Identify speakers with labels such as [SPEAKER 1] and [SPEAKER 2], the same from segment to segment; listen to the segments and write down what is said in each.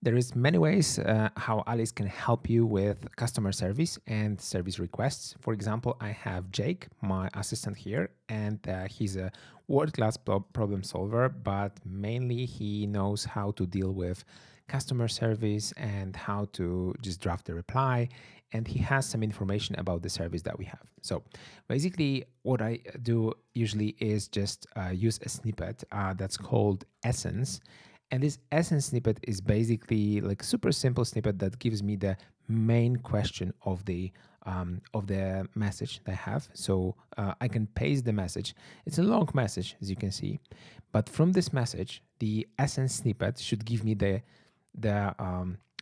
[SPEAKER 1] There is many ways how Alice can help you with customer service and service requests. For example, I have Jake, my assistant here, and he's a world-class problem solver, but mainly he knows how to deal with customer service and how to just draft the reply. And he has some information about the service that we have. So basically, what I do usually is just use a snippet that's called Essence. And this Essence snippet is basically like super simple snippet that gives me the main question of the message that I have. So I can paste the message. It's a long message, as you can see, but from this message, the Essence snippet should give me the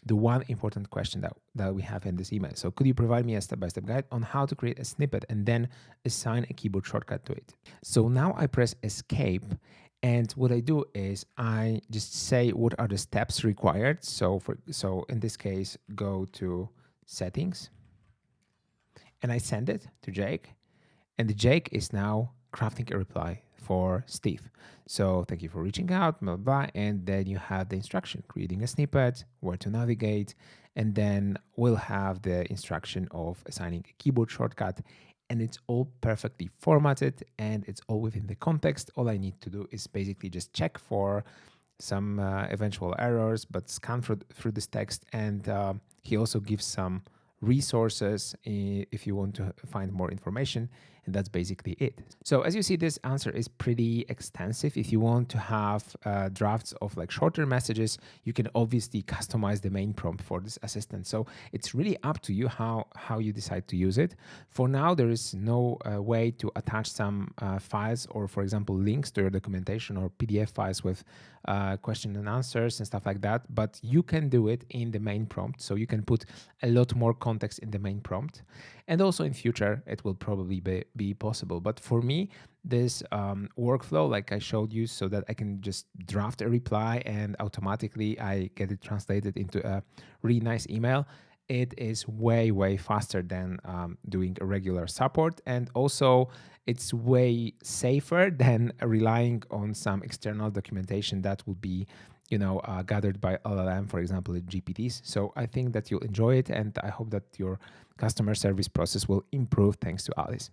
[SPEAKER 1] one important question that we have in this email. So could you provide me a step-by-step guide on how to create a snippet and then assign a keyboard shortcut to it? So now I press escape, and what I do is I just say what are the steps required. So in this case, go to settings, and I send it to Jake, and Jake is now crafting a reply for Steve. So thank you for reaching out, blah, blah, blah. And then you have the instruction, creating a snippet, where to navigate, and then we'll have the instruction of assigning a keyboard shortcut, and it's all perfectly formatted and it's all within the context. All I need to do is basically just check for some eventual errors, but scan through this text. And he also gives some resources if you want to find more information, and that's basically it. So as you see, this answer is pretty extensive. If you want to have drafts of like shorter messages, you can obviously customize the main prompt for this assistant. So it's really up to you how you decide to use it. For now, there is no way to attach some files or, for example, links to your documentation or PDF files with question and answers and stuff like that, but you can do it in the main prompt. So you can put a lot more context in the main prompt, and also in future it will probably be possible. But for me, this workflow, like I showed you, so that I can just draft a reply and automatically I get it translated into a really nice email, it is way faster than doing a regular support, and also it's way safer than relying on some external documentation that would be gathered by LLM, for example, in GPTs. So I think that you'll enjoy it, and I hope that your customer service process will improve thanks to Alice.